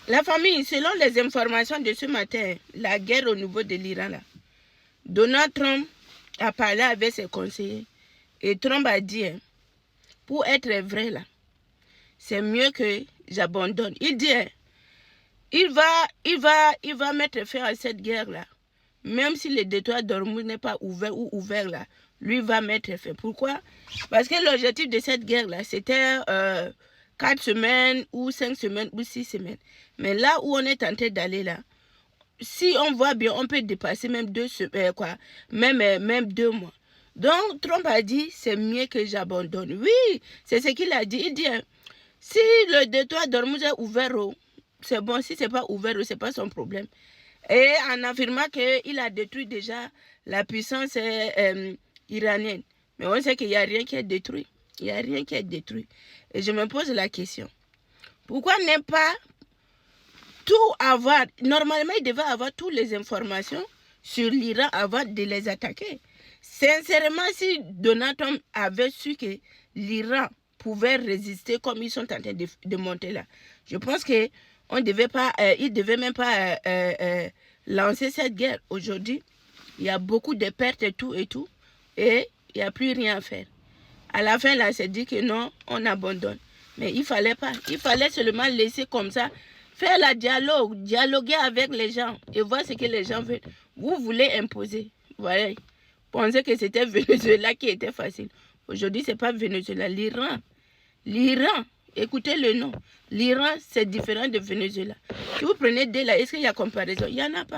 La famille, selon les informations de ce matin, la guerre au niveau de l'Iran, là, Donald Trump a parlé avec ses conseillers. Et Trump a dit, hein, pour être vrai, là, c'est mieux que j'abandonne. Il dit, hein, il va mettre fin à cette guerre-là. Même si le détroit d'Ormuz n'est pas ouvert ou ouvert, là, lui va mettre fin. Pourquoi? Parce que l'objectif de cette guerre-là, c'était 4 semaines ou 5 semaines ou 6 semaines. Mais là où on est en train d'aller là, si on voit bien, on peut dépasser même 2 semaines, même 2 mois. Donc Trump a dit, c'est mieux que j'abandonne. Oui, c'est ce qu'il a dit. Il dit, hein, si le détroit d'Ormuz est ouvert, c'est bon. Si ce n'est pas ouvert, ce n'est pas son problème. Et en affirmant qu'il a détruit déjà la puissance iranienne. Mais on sait qu'il n'y a rien qui est détruit. Il n'y a rien qui est détruit. Et je me pose la question. Pourquoi ne pas tout avoir? Normalement, il devait avoir toutes les informations sur l'Iran avant de les attaquer. Sincèrement, si Donald Trump avait su que l'Iran pouvait résister comme ils sont en train de monter là, je pense que on devait pas, il ne devait même pas lancer cette guerre. Aujourd'hui, il y a beaucoup de pertes et tout, et il n'y a plus rien à faire. À la fin, là, c'est dit que non, on abandonne. Mais il ne fallait pas. Il fallait seulement laisser comme ça, faire la dialogue, dialoguer avec les gens et voir ce que les gens veulent. Vous voulez imposer. Voilà. Pensez que c'était Venezuela qui était facile. Aujourd'hui, ce n'est pas Venezuela, l'Iran. L'Iran. Écoutez le nom. L'Iran, c'est différent de Venezuela. Si vous prenez deux là, est-ce qu'il y a comparaison? Il n'y en a pas.